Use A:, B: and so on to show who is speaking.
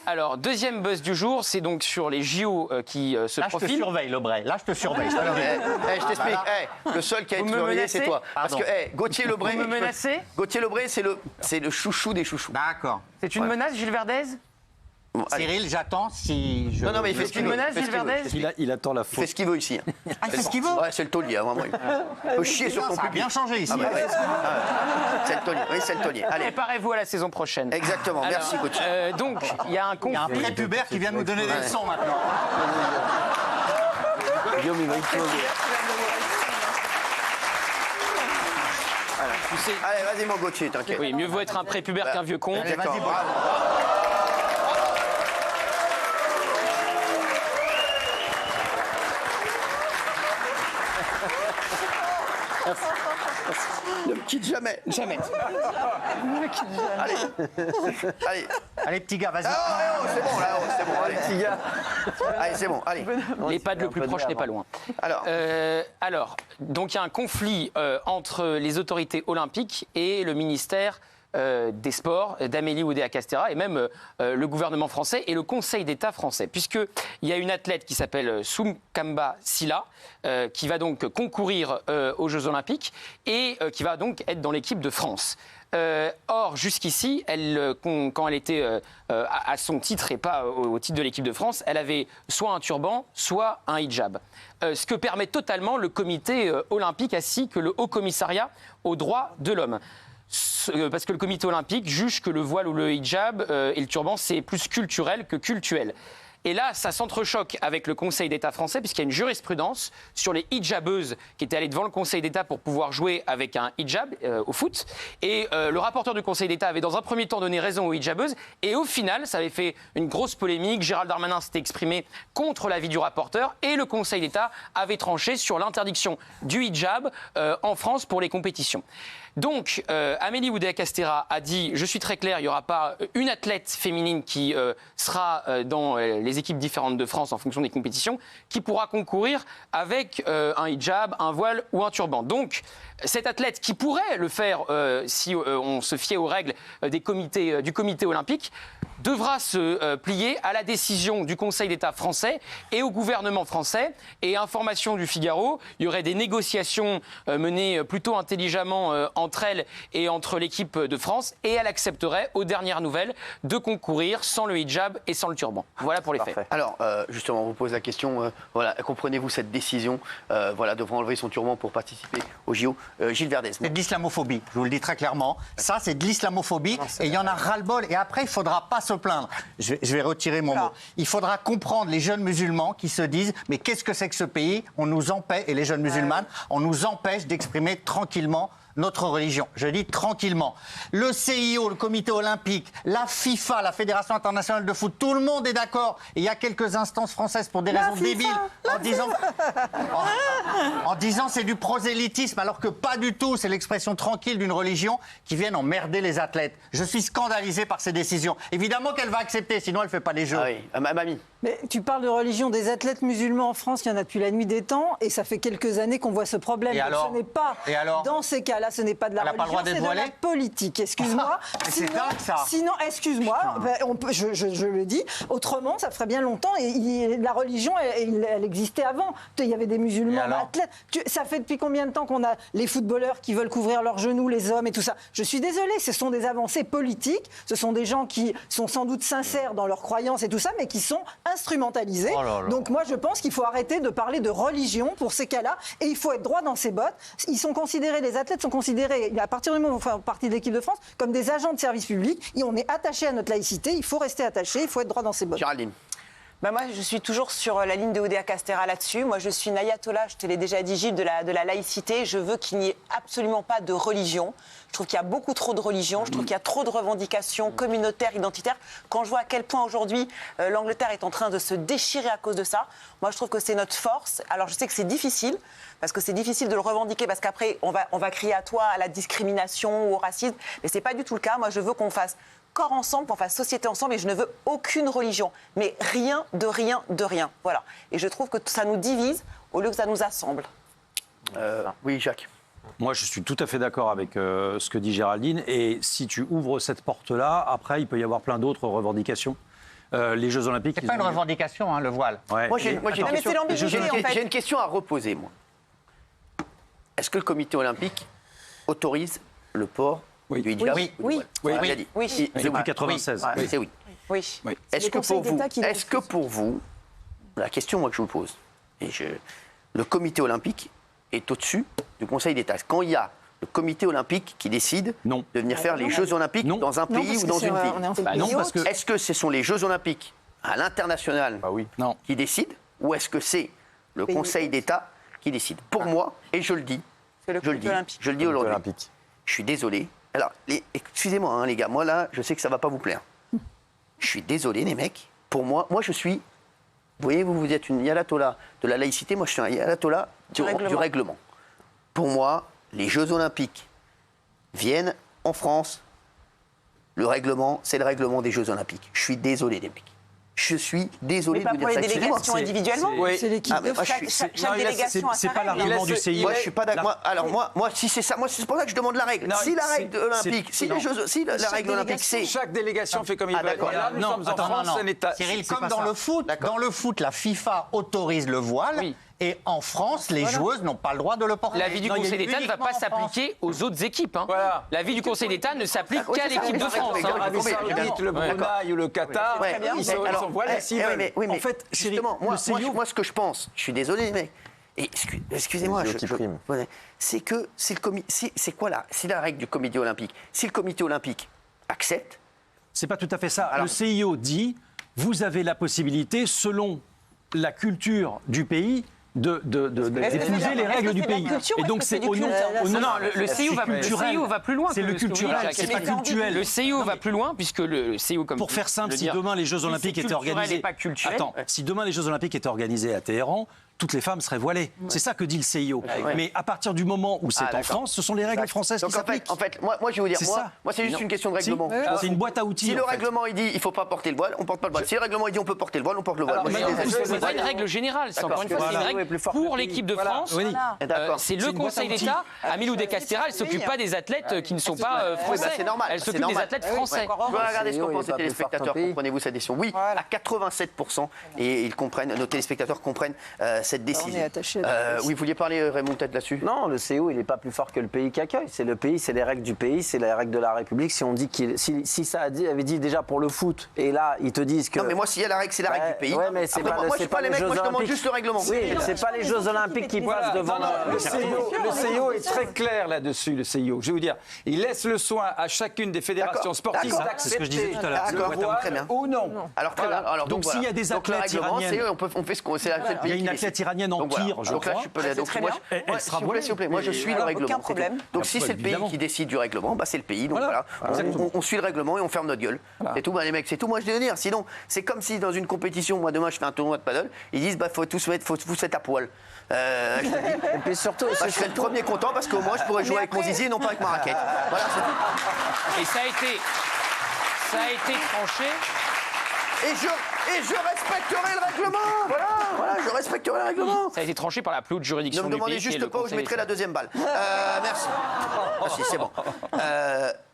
A: Alors, deuxième buzz du jour, c'est donc sur les JO qui se profilent.
B: Là, je te surveille, Lebray. Là, je te surveille.
C: Je t'explique. Le seul qui a été surveillé, c'est toi.
A: Pardon.
C: Parce que Gauthier Lebray...
A: Vous me menacez ?
C: Gauthier Lebray, c'est le chouchou des chouchous.
B: D'accord.
A: C'est une menace, Gilles Verdez ?
C: Bon, allez.
B: Cyril, j'attends si je...
C: Non, mais il fait ce qu'il veut.
A: menace, Gilles Verdez ?
D: Il attend la
C: Il fait
D: faute.
C: ce qu'il veut ici.
B: Ah, c'est ce qu'il veut.
C: Ouais, c'est le taulier, hein, vraiment. Il peut chier sur ton
B: Ça a
C: public.
B: bien changé ici.
C: Ah, bah, ouais. C'est le taulier. Oui, c'est le taulier. Allez.
A: Préparez-vous à la saison prochaine.
C: Exactement. Merci, Gauthier.
A: Donc, il y a un
B: Il y a un
A: conflit.
B: prépubère qui vient nous donner des leçons maintenant.
D: Guillaume, il va exploser.
C: Allez, vas-y, mon Gauthier, t'inquiète.
A: Oui, mieux vaut être un prépubère qu'un vieux con.
B: Allez,
C: D'accord,
B: vas-y,
C: bravo. Ne me quitte jamais.
A: Jamais.
C: Allez. Allez.
B: Allez, petit gars, vas-y.
C: Ah, ouais, c'est bon, là, c'est bon. Allez,
D: Petit gars.
C: allez, c'est bon, allez.
A: L'EHPAD le plus proche n'est pas loin.
C: Alors,
A: Donc il y a un conflit entre les autorités olympiques et le ministère des Sports d'Amélie Oudéa-Castéra et même le gouvernement français et le Conseil d'État français. Puisqu'il y a une athlète qui s'appelle Soumkamba Sylla qui va donc concourir aux Jeux Olympiques et qui va donc être dans l'équipe de France. Or, jusqu'ici, quand elle était à son titre et pas au titre de l'équipe de France, elle avait soit un turban, soit un hijab. Ce que permet totalement le comité olympique ainsi que le Haut Commissariat aux droits de l'homme. Parce que le comité olympique juge que le voile ou le hijab et le turban, c'est plus culturel que cultuel. Et là, ça s'entrechoque avec le Conseil d'État français, puisqu'il y a une jurisprudence sur les hijabeuses qui étaient allées devant le Conseil d'État pour pouvoir jouer avec un hijab au foot. Et le rapporteur du Conseil d'État avait dans un premier temps donné raison aux hijabeuses. Et au final, ça avait fait une grosse polémique. Gérald Darmanin s'était exprimé contre l'avis du rapporteur. Et le Conseil d'État avait tranché sur l'interdiction du hijab en France pour les compétitions. Donc, Amélie Oudéa-Castéra a dit, je suis très clair, il n'y aura pas une athlète féminine qui sera dans les équipes différentes de France en fonction des compétitions, qui pourra concourir avec un hijab, un voile ou un turban. Donc, cette athlète qui pourrait le faire si on se fiait aux règles du comité olympique, devra se plier à la décision du Conseil d'État français et au gouvernement français. Et information du Figaro, il y aurait des négociations menées plutôt intelligemment entre elles et entre l'équipe de France. Et elle accepterait, aux dernières nouvelles, de concourir sans le hijab et sans le turban. Voilà pour les faits.
C: Alors, justement, on vous pose la question, comprenez-vous cette décision devra enlever son turban pour participer au JO Gilles Verdez.
B: C'est de l'islamophobie, je vous le dis très clairement. Ça, c'est de l'islamophobie et il y en a ras-le-bol. Et après, il ne faudra pas se plaindre. Je vais retirer mon mot. Il faudra comprendre les jeunes musulmans qui se disent « Mais qu'est-ce que c'est que ce pays ? On nous empêche, et les jeunes musulmanes, on nous empêche d'exprimer tranquillement notre religion. Je dis tranquillement. Le CIO, le comité olympique, la FIFA, la Fédération internationale de foot, tout le monde est d'accord. Et il y a quelques instances françaises pour des raisons débiles en disant c'est du prosélytisme, alors que pas du tout. C'est l'expression tranquille d'une religion qui viennent emmerder les athlètes. Je suis scandalisé par ces décisions. Évidemment qu'elle va accepter, sinon elle ne fait pas les jeux.
C: Ah oui, mamie.
E: Mais tu parles de religion des athlètes musulmans en France, il y en a depuis la nuit des temps, et ça fait quelques années qu'on voit ce problème.
B: Et
E: donc
B: alors
E: ce n'est pas, dans ces cas-là, ce n'est pas de la religion, c'est de la politique. Excuse-moi.
B: C'est dingue ça.
E: Sinon, excuse-moi, je le dis. Autrement, ça ferait bien longtemps. Et la religion, elle existait avant. Il y avait des musulmans athlètes. Ça fait depuis combien de temps qu'on a les footballeurs qui veulent couvrir leurs genoux, les hommes et tout ça? Je suis désolée, ce sont des avancées politiques. Ce sont des gens qui sont sans doute sincères dans leurs croyances et tout ça, mais qui sont instrumentalisés. Donc moi, je pense qu'il faut arrêter de parler de religion pour ces cas-là. Et il faut être droit dans ses bottes. Les athlètes sont considérés, à partir du moment où on fait partie de l'équipe de France, comme des agents de service public. Et on est attaché à notre laïcité. Il faut rester attaché. Il faut être droit dans ses bottes.
C: Géraldine.
F: Moi, je suis toujours sur la ligne de Oudéa-Castéra là-dessus. Moi, je suis une ayatollah, je te l'ai déjà dit, Gilles, de la laïcité. Je veux qu'il n'y ait absolument pas de religion. Je trouve qu'il y a beaucoup trop de religion. Je trouve qu'il y a trop de revendications communautaires, identitaires. Quand je vois à quel point aujourd'hui l'Angleterre est en train de se déchirer à cause de ça, moi, je trouve que c'est notre force. Alors, je sais que c'est difficile, parce que c'est difficile de le revendiquer, parce qu'après, on va crier à toi, à la discrimination ou au racisme. Mais ce n'est pas du tout le cas. Moi, je veux qu'on fasse corps ensemble, qu'on fasse société ensemble, et je ne veux aucune religion, mais rien de rien de rien. Voilà. Et je trouve que ça nous divise au lieu que ça nous assemble.
C: Oui, Jacques.
D: Moi, je suis tout à fait d'accord avec ce que dit Géraldine. Et si tu ouvres cette porte-là, après, il peut y avoir plein d'autres revendications. les Jeux Olympiques.
B: C'est pas une revendication, hein, le voile.
D: Ouais.
C: Moi, j'ai une
F: mais
C: question.
F: c'est l'ambiguïté, en fait.
C: J'ai une question à reposer, moi. Est-ce que le comité olympique autorise le port du hijab
B: Oui.
C: ou du voile?
F: Oui.
C: Il a dit.
F: Oui.
C: C'est
D: Depuis
C: oui.
D: 96.
C: Oui. C'est oui.
F: Oui.
C: Est-ce
E: le
C: que,
E: Conseil
C: pour vous,
E: d'État qui
C: est-ce que pour vous, la question moi, que je vous pose, le comité olympique est au-dessus du Conseil d'État? Quand il y a le comité olympique qui décide
D: Non.
C: de venir faire les Jeux olympiques
D: Non.
C: dans un pays
E: parce
C: ou
E: que
C: dans
E: c'est
C: une
E: un-
C: ville,
E: on est en
D: Bah non,
E: pays
D: parce que
C: est-ce que ce sont les Jeux olympiques à l'international
D: non.
C: qui décident ou est-ce que c'est le Conseil d'État qui décide? Pour moi, et je le dis,
F: C'est le
C: je le
F: comité
C: dis,
F: olympique.
C: je le dis aujourd'hui, je suis désolé. Alors, excusez-moi hein, les gars, moi là, je sais que ça va pas vous plaire. Je suis désolé les mecs. Pour moi, je suis... Vous voyez, vous êtes une ayatollah de la laïcité, moi je suis un ayatollah du règlement. Pour moi, les Jeux olympiques viennent en France. Le règlement, c'est le règlement des Jeux olympiques. Je suis désolé les mecs. Je suis désolé
F: Mais
C: de
F: pas
C: vous
F: pour
C: dire
F: les
C: ça. Excusez-moi.
F: délégations individuellement.
E: C'est l'équipe
C: Ah, mais
E: de
C: moi, je
E: France.
C: suis-
F: Chaque délégation a
D: C'est
F: sa
D: pas
F: règle.
D: l'argument du CIO.
C: Moi, je suis pas d'accord. Alors moi, si c'est ça, moi c'est pour ça que je demande la règle.
D: Non,
C: Si la
D: c'est-
C: règle olympique,
D: c'est-
C: si la règle olympique, c'est
G: Chaque délégation fait comme il
C: Ah,
G: veut.
C: d'accord.
G: Et là, nous
B: Non,
G: sommes en
B: attends,
G: France,
B: non, non.
G: un État.
B: Cyril,
D: c'est
B: comme
D: pas
B: dans
D: ça.
B: le foot,
C: D'accord.
B: dans le foot, la FIFA autorise le voile.
A: Oui.
B: Et en France, les joueuses n'ont pas le droit de le porter.
A: L'avis du
B: Non, il y a
A: Conseil d'État ne va
B: uniquement
A: pas
B: en France.
A: s'appliquer aux autres équipes. Hein.
G: Voilà.
A: L'avis du Conseil d'État ne s'applique
C: oui,
A: qu'à
C: c'est ça,
A: l'équipe de
C: mais
A: France.
C: d'accord,
A: hein.
G: L'Arabie
C: compris,
G: Saoudite, le
A: Ouais,
G: Brunei ou le Qatar,
C: Ouais,
G: ils sont voilà s'ils
C: oui,
G: veulent.
C: mais
D: En fait, Cyril,
C: justement, moi,
D: le CIO
C: moi, ce que je pense, je suis désolé, les mecs, et excusez-moi, c'est que c'est quoi là? C'est la règle du comité olympique. Si le comité olympique accepte,
D: c'est pas tout à fait ça.
C: Alors-
D: Le CIO dit, vous avez la possibilité, selon la culture du pays, d'épouser les règles du pays.
F: culture ou
D: Et donc
F: est-ce que
D: c'est
F: c'est
D: au
F: du
D: nom,
F: culte
D: au nom-
A: Non, le CIO va,
D: culturel.
A: plus loin.
D: C'est
A: que
D: le
A: ce que vous
D: culturel,
A: dites,
D: c'est
A: Jacques.
D: pas culturel.
A: Le CIO va plus loin puisque le CIO, comme
D: Pour
A: vous
D: faire simple,
A: le
D: si
A: dire,
D: demain les Jeux
A: si
D: Olympiques
A: c'est
D: étaient
A: culturel
D: organisés,
A: et pas culturel.
D: attends, si demain les Jeux Olympiques étaient organisés à Téhéran, toutes les femmes seraient voilées. C'est ça que dit le CIO. Mais à partir du moment où c'est en
C: d'accord.
D: France, ce sont les règles françaises qui
C: donc
D: s'appliquent.
C: en fait, moi, je vais vous dire,
D: C'est
C: moi,
D: ça.
C: c'est juste une question de
D: Si,
C: règlement.
D: c'est une boîte à outils.
C: Si le
D: en fait.
C: règlement il dit il faut pas porter le voile, on porte pas le voile. Si le règlement il dit on peut porter le voile, on porte le voile.
G: Alors,
C: Moi, je
G: mais
C: suis désolé.
A: C'est pas une règle générale, c'est encore une fois, c'est une
G: Voilà.
A: règle
G: Plus fort que
A: pour
G: le
A: l'équipe de
G: pays.
A: France.
D: Oui.
C: D'accord.
A: C'est le
D: une boîte
A: Conseil
D: à outils.
A: d'État. Amilou de Castera, elle s'ocupe pas des athlètes qui ne sont pas français.
C: c'est normal,
A: Elle
C: c'est
A: s'occupe des
C: normal.
A: athlètes
C: Ouais.
A: français.
C: Je vais regarder ce qu'en
G: il est
C: pensent les
G: pas plus fort
C: téléspectateurs.
G: qu'un pays.
C: Comprenez-vous cette décision? Oui, à 87%. Et ils comprennent, nos téléspectateurs comprennent cette décision.
E: est attaché à
C: Oui, vous vouliez parler, Raymond, peut-être là-dessus?
H: Non, le CIO, il n'est pas plus fort que le pays qui accueille. C'est le pays, c'est les règles du pays, c'est les règles de la République. Si on dit si ça avait dit déjà pour le foot, et là ils te disent que.
C: Non, mais moi, s'il y a la règle, c'est la règle du pays.
H: Ouais, mais c'est
C: Après,
H: pas,
C: moi, je
H: c'est
C: suis pas les
H: les
C: mecs,
H: Jeux
C: moi, je demande
H: Olympiques.
C: juste le règlement.
H: Oui, c'est pas les Jeux Olympiques qui passent devant.
G: Le CIO est très clair là-dessus, le CIO. Je vais vous dire, il laisse le soin à chacune des fédérations
C: D'accord.
G: sportives
C: D'accord.
G: d'accepter
D: C'est ce que je disais tout à l'heure.
G: le
C: D'accord.
G: voile
C: Très bien.
G: ou non.
C: Alors, très bien. Alors,
D: Donc, s'il y a des
C: donc, le
D: athlètes
C: règlement,
D: iraniennes-
C: on fait ce qu'on. C'est le pays
D: Il y a
C: qui
D: une
C: décide.
D: athlète iranienne en
C: Donc, voilà.
D: tir, je
C: Donc là,
D: crois.
C: je peux donc
F: très
C: moi,
F: bien.
D: Elle
C: moi,
D: sera
C: s'il vous plaît,
D: volée.
C: s'il vous plaît, moi je suis le
F: Alors,
C: règlement.
F: aucun
C: c'est
F: problème.
C: tout. Donc si c'est le
D: Évidemment.
C: pays qui décide du règlement, bah c'est le pays. Donc voilà, on suit le règlement et on ferme notre gueule. C'est tout, bah, les mecs, c'est tout. Moi je vais dire. Sinon, c'est comme si dans une compétition, moi demain je fais un tournoi de paddle, ils disent bah faut tous mettre, faut vous mettre à poil. Je te dis,
H: Et puis surtout,
C: bah, je serais le premier content parce qu'au moins je pourrais jouer avec mon zizi et non pas avec ma raquette. Voilà, c'est tout.
A: Et ça a été tranché.
C: Et je respecterai le règlement. Voilà, je respecterai le règlement.
A: Ça a été tranché par la plus haute juridiction
C: Ne me
A: du
C: demandez
A: pays, qui est
C: juste
A: le
C: pas où je
A: Conseil
C: mettrai la
A: d'État.
C: deuxième balle. Merci. Ah si, c'est bon.